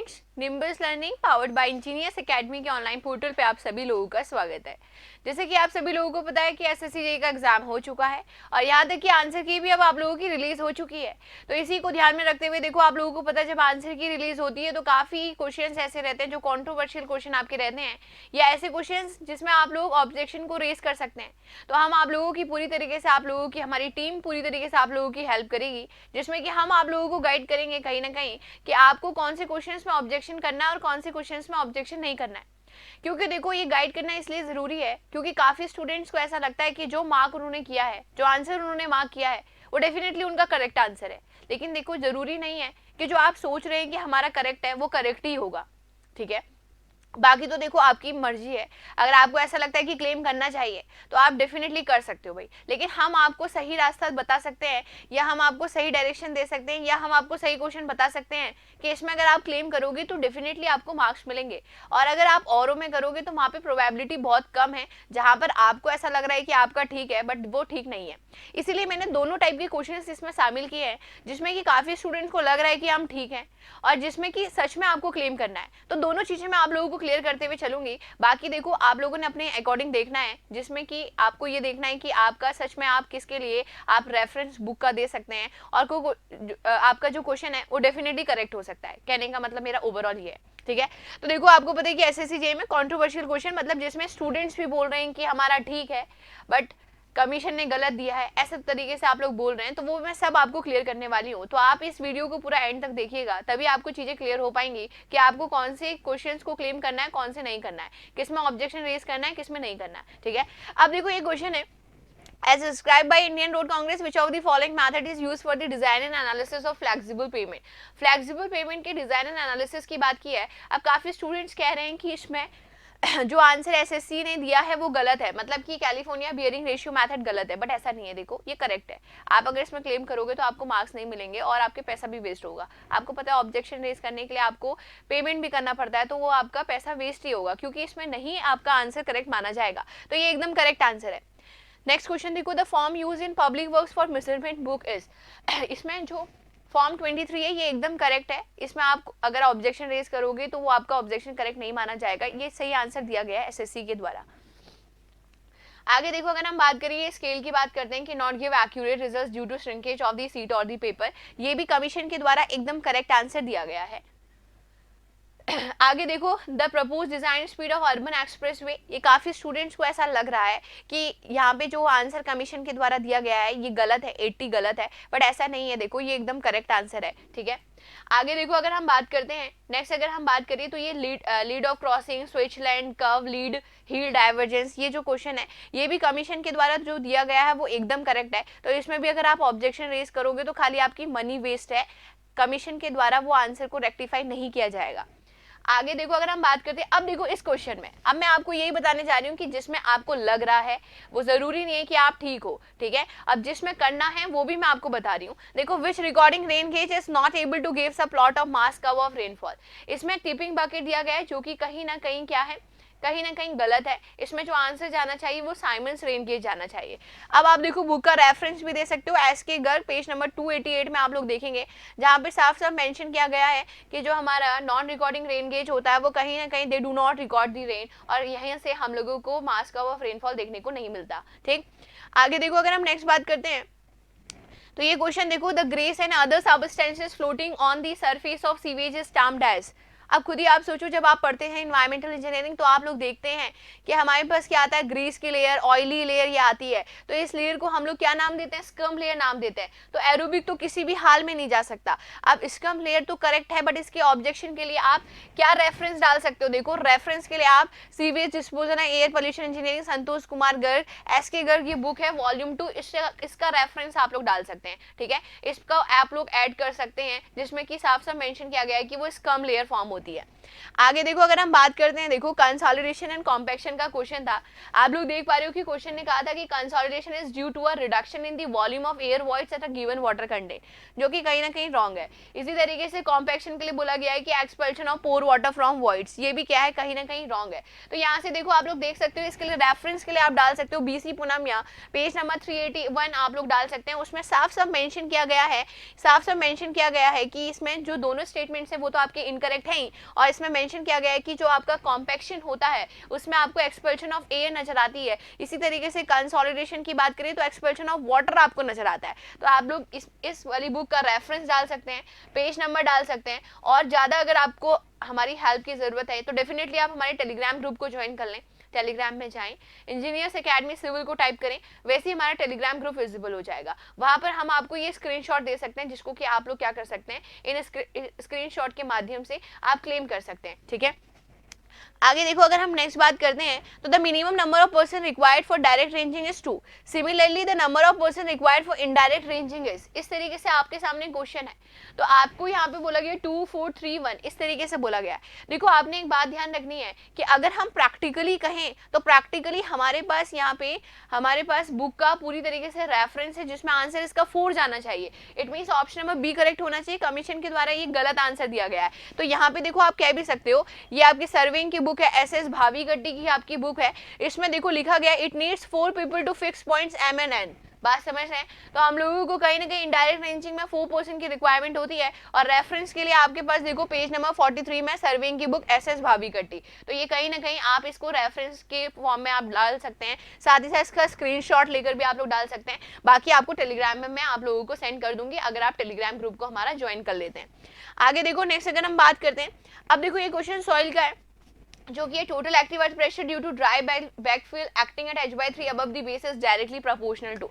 Students, nimbus learning powered by engineers academy के online portal पे आप सभी लोगों का स्वागत है। जैसे कि आप सभी लोगों को पता है कि एसएससी जेईई का एग्जाम हो चुका है और यहाँ तक कि आंसर की भी अब आप लोगों की रिलीज हो चुकी है। तो इसी को ध्यान में रखते हुए देखो, आप लोगों को पता है जब आंसर की रिलीज होती है तो काफी क्वेश्चंस ऐसे रहते हैं जो कंट्रोवर्शियल क्वेश्चन आपके रहते हैं, या ऐसे क्वेश्चंस जिसमें आप लोग ऑब्जेक्शन को रेज कर सकते हैं। तो हम आप लोगों की पूरी तरीके से, आप लोगों की हमारी टीम पूरी तरीके से आप लोगों की हेल्प करेगी, जिसमें कि हम आप लोगों को गाइड करेंगे कहीं ना कहीं कि आपको कौन से क्वेश्चंस में ऑब्जेक्शन करना है और कौन से क्वेश्चंस में ऑब्जेक्शन नहीं करना है। क्योंकि देखो, ये गाइड करना इसलिए जरूरी है क्योंकि काफी स्टूडेंट्स को ऐसा लगता है कि जो मार्क उन्होंने किया है, जो आंसर उन्होंने मार्क किया है, वो डेफिनेटली उनका करेक्ट आंसर है। लेकिन देखो, जरूरी नहीं है कि जो आप सोच रहे हैं कि हमारा करेक्ट है वो करेक्ट ही होगा। ठीक है, बाकी तो देखो आपकी मर्जी है। अगर आपको ऐसा लगता है कि क्लेम करना चाहिए तो आप डेफिनेटली कर सकते हो भाई, लेकिन हम आपको सही रास्ता बता सकते हैं, या हम आपको सही डायरेक्शन दे सकते हैं, या हम आपको सही क्वेश्चन बता सकते हैं कि इसमें अगर आप क्लेम करोगे तो डेफिनेटली आपको मार्क्स मिलेंगे। और अगर आप औरों में करोगे तो वहाँ पे प्रोबेबिलिटी बहुत कम है, जहाँ पर आपको ऐसा लग रहा है कि आपका ठीक है बट वो ठीक नहीं है। इसीलिए मैंने दोनों टाइप के क्वेश्चन इसमें शामिल किए हैं, जिसमें कि काफी स्टूडेंट्स को लग रहा है कि हम ठीक है और जिसमें कि सच में आपको क्लेम करना है। तो दोनों चीजें मैं आप लोगों को क्लियर करते हुए चलूंगी। बाकी देखो, आप लोगों ने अपने अकॉर्डिंग देखना है, जिसमें कि आपको ये देखना है कि आपका सच में आप किसके लिए आप रेफरेंस बुक का दे सकते हैं, और आपका जो क्वेश्चन है वो डेफिनेटली करेक्ट हो सकता है। कहने का मतलब मेरा ओवरऑल ये है। ठीक है, तो देखो आपको पता है कि एसएससी जेईई में कंट्रोवर्शियल क्वेश्चन मतलब जिसमें स्टूडेंट्स भी बोल रहे हैं कि हमारा ठीक है बट कमीशन ने गलत दिया है, ऐसे तरीके से आप लोग बोल रहे हैं, तो वो मैं सब आपको क्लियर करने वाली हूँ। तो आप इस वीडियो को पूरा एंड तक देखिएगा, तभी आपको चीजें क्लियर हो पाएंगी कि आपको कौन से क्वेश्चंस को क्लेम करना है, कौन से नहीं करना है, किसमें ऑब्जेक्शन रेज करना है, किसमें नहीं करना है। ठीक है, अब देखो ये क्वेश्चन है, as described by Indian Road Congress, which of the following method is used for the design and analysis of flexible payment? Flexible payment के design and analysis की बात की है। अब काफी स्टूडेंट्स कह रहे हैं कि इसमें जो आंसर एसएससी ने दिया है वो गलत है, मतलब कि कैलिफोर्निया बियरिंग रेशियो मेथड गलत है, बट ऐसा नहीं है। देखो, ये करेक्ट है। आप अगर इसमें क्लेम करोगे तो आपको मार्क्स नहीं मिलेंगे और आपके पैसा भी वेस्ट होगा। आपको पता है ऑब्जेक्शन रेज करने के लिए आपको पेमेंट भी करना पड़ता है, तो वो आपका पैसा वेस्ट ही होगा क्योंकि इसमें नहीं आपका आंसर करेक्ट माना जाएगा। तो ये एकदम करेक्ट आंसर है। नेक्स्ट क्वेश्चन देखो, the form use in public works for measurement book is. इसमें जो फॉर्म 23 है ये एकदम करेक्ट है। इसमें आप अगर ऑब्जेक्शन रेज करोगे तो वो आपका ऑब्जेक्शन करेक्ट नहीं माना जाएगा। ये सही आंसर दिया गया है एसएससी के द्वारा। आगे देखो, अगर हम बात करिए स्केल की, बात करते हैं कि not give accurate results due to shrinkage of the seat और द पेपर। ये भी कमीशन के द्वारा एकदम करेक्ट आंसर दिया गया है। आगे देखो, the propose design speed of urban expressway. ये काफी स्टूडेंट्स को ऐसा लग रहा है कि यहाँ पे जो आंसर कमीशन के द्वारा दिया गया है ये गलत है, 80 गलत है, बट ऐसा नहीं है। देखो, ये एकदम करेक्ट आंसर है। ठीक है, आगे देखो, अगर हम बात करते हैं नेक्स्ट, अगर हम बात करें तो ये lead of crossing, switch and curve, lead heel divergence, ये जो क्वेश्चन है ये भी कमीशन के द्वारा जो दिया गया है वो एकदम करेक्ट है। तो इसमें भी अगर आप ऑब्जेक्शन रेज करोगे तो खाली आपकी मनी वेस्ट है, कमीशन के द्वारा वो आंसर को रेक्टिफाई नहीं किया जाएगा। आगे देखो, अगर हम बात करते हैं, अब देखो इस क्वेश्चन में अब मैं आपको यही बताने जा रही हूँ कि जिसमें आपको लग रहा है वो जरूरी नहीं है कि आप ठीक हो। ठीक है, अब जिसमें करना है वो भी मैं आपको बता रही हूँ। देखो, which recording rain gauge is not able to give a plot of mass curve of rainfall. इसमें टिपिंग बकेट दिया गया है जो कि कहीं ना कहीं क्या है, कहीं ना कहीं गलत है। इसमें जो आंसर जाना चाहिए वो साइमंस रेन गेज जाना चाहिए। अब आप देखो, बुक का रेफरेंस भी दे सकते हो, एसके गर्ग पेज नंबर 288 में आप लोग देखेंगे, जहाँ पे साफ साफ मेंशन किया गया है कि जो हमारा नॉन रिकॉर्डिंग रेन गेज होता है वो कहीं ना कहीं they do not record the rain, और यहीं से हम लोगों को मास कर्व ऑफ रेनफॉल देखने को नहीं मिलता। ठीक, आगे देखो, अगर हम नेक्स्ट बात करते हैं तो ये क्वेश्चन देखो, the grease and other substances floating on the surface of sewage is termed as. अब खुद ही आप सोचो, जब आप पढ़ते हैं इन्वायरमेंटल इंजीनियरिंग तो आप लोग देखते हैं कि हमारे पास क्या आता है, ग्रीस की लेयर, ऑयली लेयर ये आती है। तो इस लेयर को हम लोग क्या नाम देते हैं, स्कम लेयर नाम देते हैं। तो एरोबिक तो किसी भी हाल में नहीं जा सकता। अब स्कम लेयर तो करेक्ट है, बट इसके ऑब्जेक्शन के लिए आप क्या रेफरेंस डाल सकते हो? देखो, रेफरेंस के लिए आप sewage disposal air pollution engineering, Santosh Kumar Garg, SK Garg, ये बुक है वॉल्यूम 2, इसका रेफरेंस आप लोग डाल सकते हैं। ठीक है, इसका आप लोग ऐड कर सकते हैं, जिसमें कि साफ साफ मेंशन किया गया है कि वो स्कम लेयर फॉर्म होती है। आगे देखो, अगर हम बात करते हैं, देखो कंसोलिडेशन एंड कॉम्पैक्शन का क्वेश्चन था। आप लोग देख पा रहे हो कि क्वेश्चन ने कहा था कि consolidation is due to a reduction in the volume of air voids at a given water content, जो कि कहीं ना कहीं रॉन्ग है। इसी तरीके से कॉम्पैक्शन के लिए बोला गया है कि expulsion of pore water from voids, ये भी क्या है, कहीं ना कहीं रॉन्ग है। तो यहाँ से देखो आप लोग देख सकते हो, इसके लिए रेफरेंस के लिए आप डाल सकते हो बीसी पूनम या पेज नंबर 381 आप लोग डाल सकते हैं। उसमें साफ साफ मेंशन किया गया है, साफ साफ मेंशन किया गया है कि इसमें जो दोनों स्टेटमेंट्स हैं वो तो आपके इनकरेक्ट हैं ही, और इसमें मेंशन किया गया है कि जो आपका कॉम्पैक्शन होता है उसमें आपको एक्सपल्शन ऑफ एयर नजर आती है। इसी तरीके से कंसोलिडेशन की बात करें तो एक्सपल्शन ऑफ वाटर आपको नजर आता है। तो आप लोग इस वाली बुक का रेफरेंस डाल सकते हैं, पेज नंबर डाल सकते हैं, और ज़्यादा अगर आपको हमारी हेल्प की ज़रूरत है तो डेफिनेटली आप हमारे टेलीग्राम ग्रुप को ज्वाइन कर लें। टेलीग्राम में जाएं, इंजीनियर्स एकेडमी सिविल को टाइप करें, वैसे ही हमारा टेलीग्राम ग्रुप विजिबल हो जाएगा। वहां पर हम आपको ये स्क्रीनशॉट दे सकते हैं, जिसको कि आप लोग क्या कर सकते हैं, इन स्क्रीनशॉट के माध्यम से आप क्लेम कर सकते हैं। ठीक है, आगे देखो, अगर हम नेक्स्ट बात करते हैं तो the minimum number of person required for direct ranging is 2, similarly the number of person required for indirect ranging is. इस तरीके से आपके सामने क्वेश्चन है, तो आपको यहाँ पे बोला गया 2 4 3 1, इस तरीके से बोला गया है। देखो आपने एक बात ध्यान रखनी है कि अगर हम प्रैक्टिकली कहें तो प्रैक्टिकली हमारे पास यहाँ पे हमारे पास बुक का पूरी तरीके से रेफरेंस है, जिसमें आंसर इसका 4 जाना चाहिए। It means option number B correct होना चाहिए। कमीशन के द्वारा ये गलत आंसर दिया गया है। तो यहाँ पे देखो आप कह भी सकते हो, ये आपकी सर्वेइंग की बुक है, एसएस भावीगट्टी की आपकी बुक है, इसमें देखो लिखा गया it needs 4 people to fix points M and N. बात समझ रहे हैं? तो हम लोगों को कहीं ना कहीं इनडायरेक्ट रेंजिंग में 4% की रिक्वायरमेंट होती है। और रेफरेंस के लिए आपके पास देखो पेज नंबर 43 में सर्वेइंग की बुक एसएस भावीगट्टी, तो ये कहीं ना कहीं आप इसको रेफरेंस के फॉर्म में आप डाल सकते हैं, साथ ही साथ इसका स्क्रीनशॉट लेकर भी आप लोग डाल सकते हैं। बाकी आपको टेलीग्राम में मैं आप लोगों को सेंड कर दूंगी, अगर आप टेलीग्राम ग्रुप को हमारा ज्वाइन कर लेते हैं। आगे देखो नेक्स्ट अगर हम बात करते हैं, अब देखो ये क्वेश्चन सॉइल का है, जो कि total active earth pressure due to dry backfill acting at h/3 above the base is directly proportional to.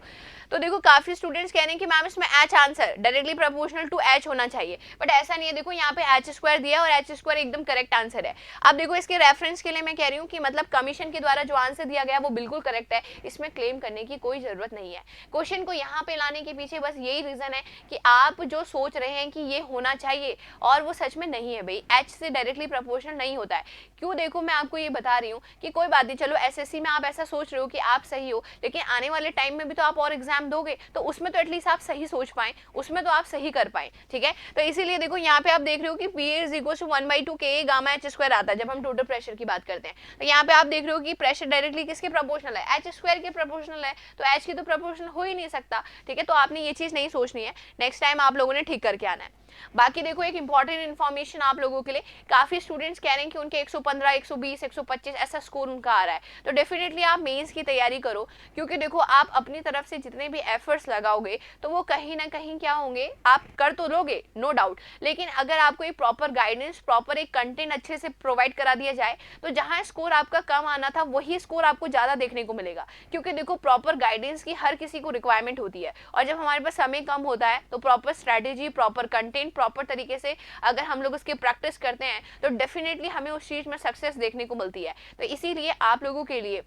तो देखो काफी स्टूडेंट्स कह रहे हैं कि मैम इसमें h answer directly proportional to h होना चाहिए, बट ऐसा नहीं है। देखो यहाँ पे h² दिया और h² एकदम करेक्ट आंसर है। अब देखो इसके रेफरेंस के लिए मैं कह रही हूँ कि मतलब कमीशन के द्वारा जो आंसर दिया गया वो बिल्कुल करेक्ट है, इसमें क्लेम करने की कोई जरूरत नहीं है। क्वेश्चन को यहाँ पे लाने के पीछे बस यही रीजन है कि आप जो सोच रहे हैं कि ये होना चाहिए और वो सच में नहीं है भाई, h से डायरेक्टली प्रोपोर्शनल नहीं होता है। क्यों? देखो मैं आपको ये बता रही हूँ कि कोई बात नहीं, चलो एसएससी में आप ऐसा सोच रहे हो कि आप सही हो, लेकिन आने वाले टाइम में भी तो आप और एग्जाम दोगे, तो उसमें तो एटलीस्ट आप सही सोच पाए, उसमें तो आप सही कर पाए। ठीक है, तो इसीलिए देखो यहाँ पे आप देख रहे हो कि पी इज इक्वल टू 1/2 के गामा h² आता है जब हम टोटल प्रेशर की बात करते हैं। तो यहाँ पे आप देख रहे हो कि प्रेशर डायरेक्टली किसके प्रोपोर्शनल है, h² के प्रोपोर्शनल है, तो h की तो प्रोपोर्शनल हो ही नहीं सकता। ठीक है, तो आपने ये चीज नहीं सोचनी है, नेक्स्ट टाइम आप लोगों ने ठीक करके आना है। बाकी देखो एक इंपॉर्टेंट इन्फॉर्मेशन आप लोगों के लिए, काफी स्टूडेंट्स कह रहे हैं कि उनके 115 120 125 ऐसा स्कोर उनका आ रहा है, तो डेफिनेटली आप मेंस की तैयारी करो, क्योंकि देखो आप अपनी तरफ से जितने भी एफर्ट्स लगाओगे तो वो कहीं ना कहीं क्या होंगे, आप कर तो लोगे नो डाउट, लेकिन अगर आपको एक प्रॉपर गाइडेंस, प्रॉपर एक कंटेंट अच्छे से प्रोवाइड करा दिया जाए तो जहां स्कोर आपका कम आना था वही स्कोर आपको ज्यादा देखने को मिलेगा। क्योंकि देखो प्रॉपर गाइडेंस की हर किसी को रिक्वायरमेंट होती है, और जब हमारे पास समय कम होता है तो proper strategy, proper content, proper तरीके से अगर हम लोग उसकी प्रैक्टिस करते हैं तो डेफिनेटली हमें उस चीज में सक्सेस देखने को मिलती है। तो इसीलिए आप लोगों के लिए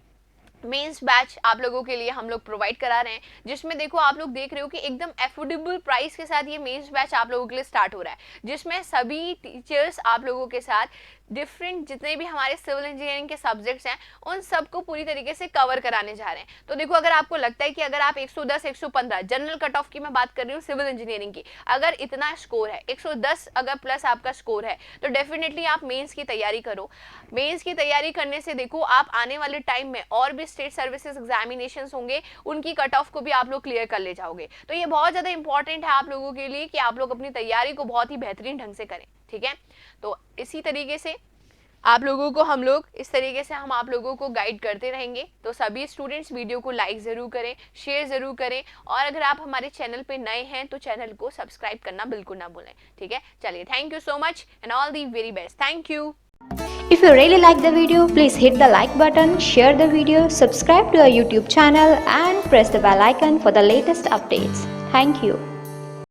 मेंस बैच आप लोगों के लिए हम लोग प्रोवाइड करा रहे हैं, जिसमें देखो आप लोग देख रहे हो कि एकदम एफोर्डेबल प्राइस के साथ ये मेंस बैच आप लोगों के लिए स्टार्ट हो रहा है, जिसमें सभी टीचर्स आप लोगों के साथ डिफरेंट जितने भी हमारे सिविल इंजीनियरिंग के सब्जेक्ट्स हैं उन सबको पूरी तरीके से कवर कराने जा रहे हैं। तो देखो अगर आपको लगता है कि अगर आप 110 115 जनरल कट ऑफ की मैं बात कर रही हूँ सिविल इंजीनियरिंग की, अगर इतना स्कोर है 110 अगर प्लस आपका स्कोर है तो डेफिनेटली आप मेंस की तैयारी करो। मेंस की तैयारी करने से देखो आप आने वाले टाइम में और भी स्टेट सर्विसेज एग्जामिनेशन होंगे, उनकी कट ऑफ को भी आप लोग क्लियर कर ले जाओगे। तो ये बहुत ज्यादा इंपॉर्टेंट है आप लोगों के लिए कि आप लोग अपनी तैयारी को बहुत ही बेहतरीन ढंग से करें। ठीक है, तो इसी तरीके से आप लोगों को हम लोग इस तरीके से हम आप लोगों को गाइड करते रहेंगे। तो सभी स्टूडेंट्स वीडियो को लाइक जरूर करें, शेयर जरूर करें, और अगर आप हमारे चैनल पे नए हैं तो चैनल को सब्सक्राइब करना बिल्कुल ना भूलें। ठीक है, चलिए, thank you so much and all the very best. Thank you. If you really like the video, please hit the like button, share the video, subscribe to our YouTube channel and press the bell icon for the latest updates. Thank you.